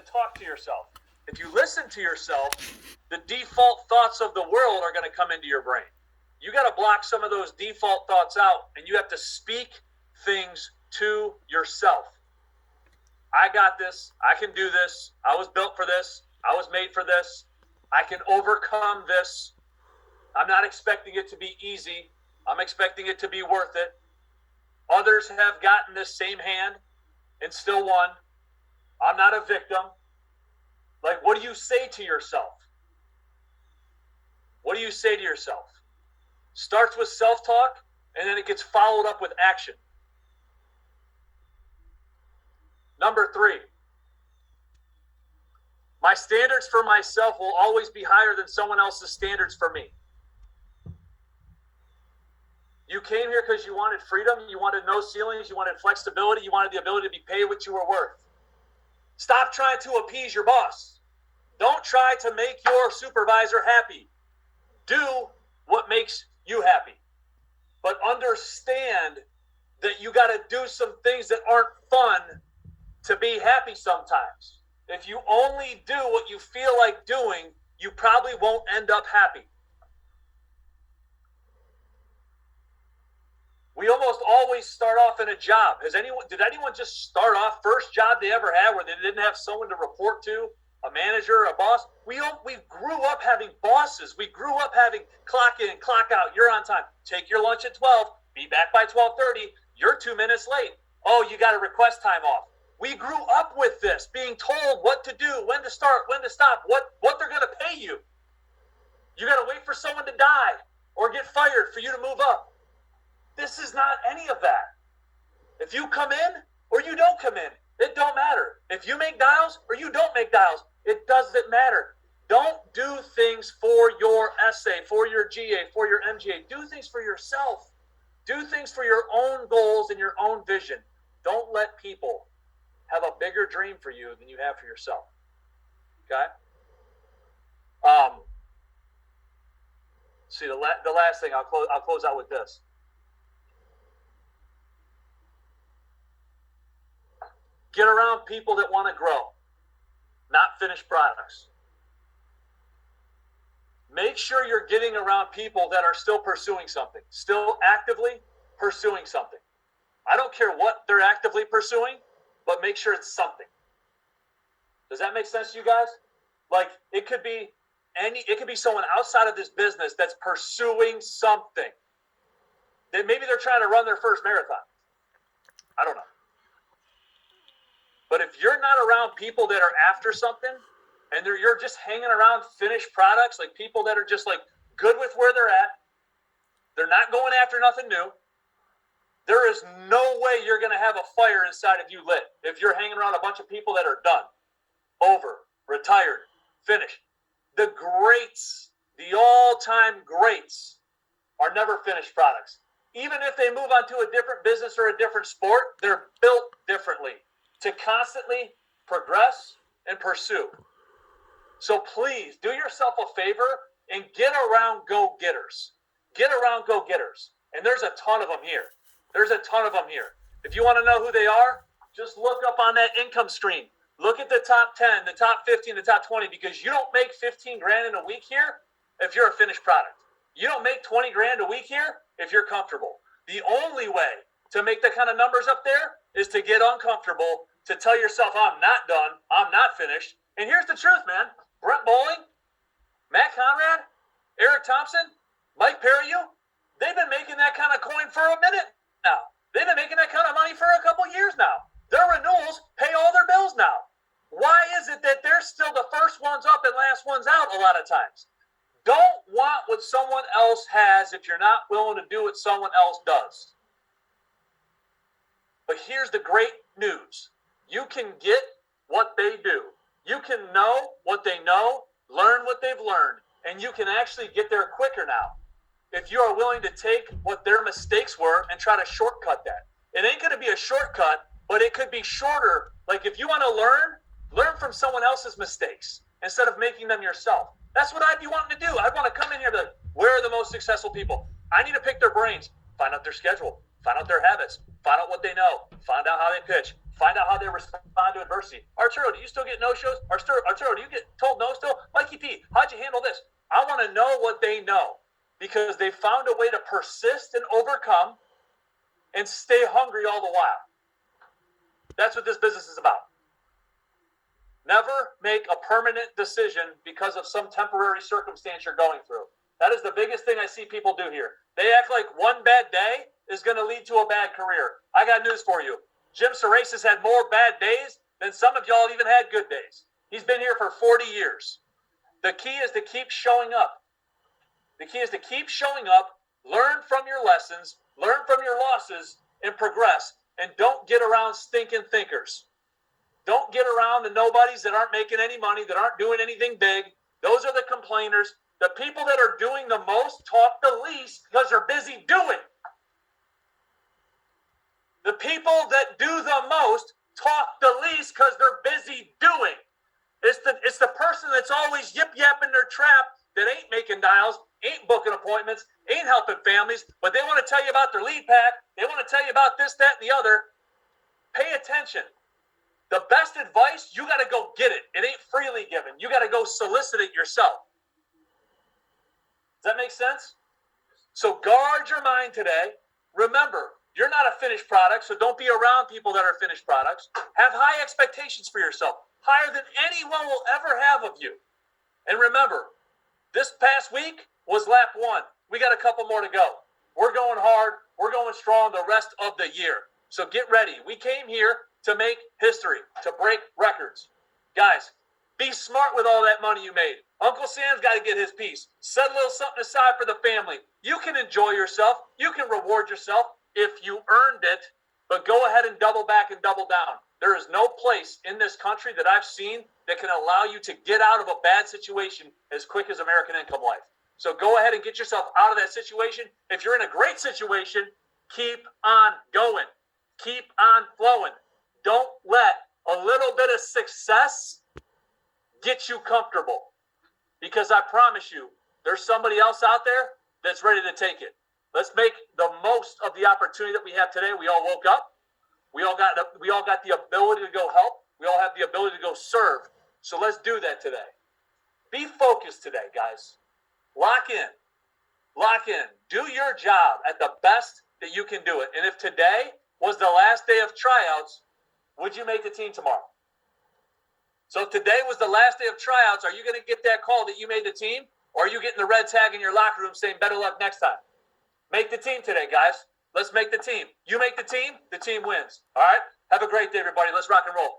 to talk to yourself. If you listen to yourself, the default thoughts of the world are going to come into your brain. You got to block some of those default thoughts out, and you have to speak things to yourself. I got this. I can do this. I was built for this. I was made for this. I can overcome this. I'm not expecting it to be easy. I'm expecting it to be worth it. Others have gotten this same hand and still won. I'm not a victim. Like, what do you say to yourself? What do you say to yourself? Starts with self-talk, and then it gets followed up with action. Number 3, my standards for myself will always be higher than someone else's standards for me. You came here because you wanted freedom, you wanted no ceilings, you wanted flexibility, you wanted the ability to be paid what you were worth. Stop trying to appease your boss. Don't try to make your supervisor happy. Do what makes you happy. But understand that you got to do some things that aren't fun to be happy sometimes. If you only do what you feel like doing, you probably won't end up happy. We almost always start off in a job. Did anyone just start off first job they ever had where they didn't have someone to report to, a manager, a boss? We grew up having bosses. We grew up having clock in, clock out. You're on time. Take your lunch at 12. Be back by 12:30. You're 2 minutes late. Oh, you got to request time off. We grew up with this, being told what to do, when to start, when to stop, what they're going to pay you. You got to wait for someone to die or get fired for you to move up. This is not any of that. If you come in or you don't come in, it don't matter. If you make dials or you don't make dials, it doesn't matter. Don't do things for your essay, for your GA, for your MGA. Do things for yourself. Do things for your own goals and your own vision. Don't let people have a bigger dream for you than you have for yourself. Okay? See, the last thing, I'll close out with this. Get around people that want to grow, not finished products. Make sure you're getting around people that are still pursuing something, still actively pursuing something. I don't care what they're actively pursuing, but make sure it's something. Does that make sense to you guys? Like, it could be someone outside of this business that's pursuing something. That maybe they're trying to run their first marathon. I don't know. But if you're not around people that are after something, and you're just hanging around finished products, like people that are just like good with where they're at, they're not going after nothing new, there is no way you're going to have a fire inside of you lit if you're hanging around a bunch of people that are done, over, retired, finished. The greats, the all-time greats, are never finished products. Even if they move on to a different business or a different sport, they're built differently to constantly progress and pursue. So please do yourself a favor and get around go-getters. Get around go-getters. And there's a ton of them here. There's a ton of them here. If you want to know who they are, just look up on that income stream. Look at the top 10, the top 15, the top 20, because you don't make 15 grand in a week here if you're a finished product. You don't make 20 grand a week here if you're comfortable. The only way to make the kind of numbers up there is to get uncomfortable, to tell yourself, I'm not done, I'm not finished. And here's the truth, man. Brent Bowling, Matt Conrad, Eric Thompson, Mike Perriou, they've been making that kind of coin for a minute now. They've been making that kind of money for a couple years now. Their renewals pay all their bills now. Why is it that they're still the first ones up and last ones out a lot of times? Don't want what someone else has if you're not willing to do what someone else does. But here's the great news. You can get what they do. You can know what they know, learn what they've learned, and you can actually get there quicker now if you are willing to take what their mistakes were and try to shortcut that. It ain't going to be a shortcut, but it could be shorter. Like, if you want to learn from someone else's mistakes instead of making them yourself. That's what I'd be wanting to do. I'd want to come in here and be like, where are the most successful people? I need to pick their brains, find out their schedule, find out their habits, find out what they know, find out how they pitch, Find out how they respond to adversity. Arturo, do you still get no-shows? Arturo, do you get told no still? Mikey P, how'd you handle this? I want to know what they know because they found a way to persist and overcome and stay hungry all the while. That's what this business is about. Never make a permanent decision because of some temporary circumstance you're going through. That is the biggest thing I see people do here. They act like one bad day is going to lead to a bad career. I got news for you. Jim Surace has had more bad days than some of y'all even had good days. He's been here for 40 years. The key is to keep showing up. The key is to keep showing up, learn from your lessons, learn from your losses, and progress. And don't get around stinking thinkers. Don't get around the nobodies that aren't making any money, that aren't doing anything big. Those are the complainers. The people that are doing the most talk the least because they're busy doing. The people that do the most talk the least because they're busy doing. It's the person that's always yip-yapping their trap that ain't making dials, ain't booking appointments, ain't helping families, but they want to tell you about their lead pack. They want to tell you about this, that, and the other. Pay attention. The best advice, you got to go get it. It ain't freely given. You got to go solicit it yourself. Does that make sense? So guard your mind today. Remember, you're not a finished product, so don't be around people that are finished products. Have high expectations for yourself, higher than anyone will ever have of you. And remember, this past week was lap 1. We got a couple more to go. We're going hard. We're going strong the rest of the year. So get ready. We came here to make history, to break records. Guys, be smart with all that money you made. Uncle Sam's got to get his piece. Set a little something aside for the family. You can enjoy yourself. You can reward yourself if you earned it, but go ahead and double back and double down. There is no place in this country that I've seen that can allow you to get out of a bad situation as quick as American Income Life. So go ahead and get yourself out of that situation. If you're in a great situation, keep on going. Keep on flowing. Don't let a little bit of success get you comfortable. Because I promise you, there's somebody else out there that's ready to take it. Let's make the most of the opportunity that we have today. We all woke up. We all got the ability to go help. We all have the ability to go serve. So let's do that today. Be focused today, guys. Lock in. Lock in. Do your job at the best that you can do it. And if today was the last day of tryouts, would you make the team tomorrow? So if today was the last day of tryouts, are you going to get that call that you made the team? Or are you getting the red tag in your locker room saying better luck next time? Make the team today, guys. Let's make the team. You make the team wins. All right? Have a great day, everybody. Let's rock and roll.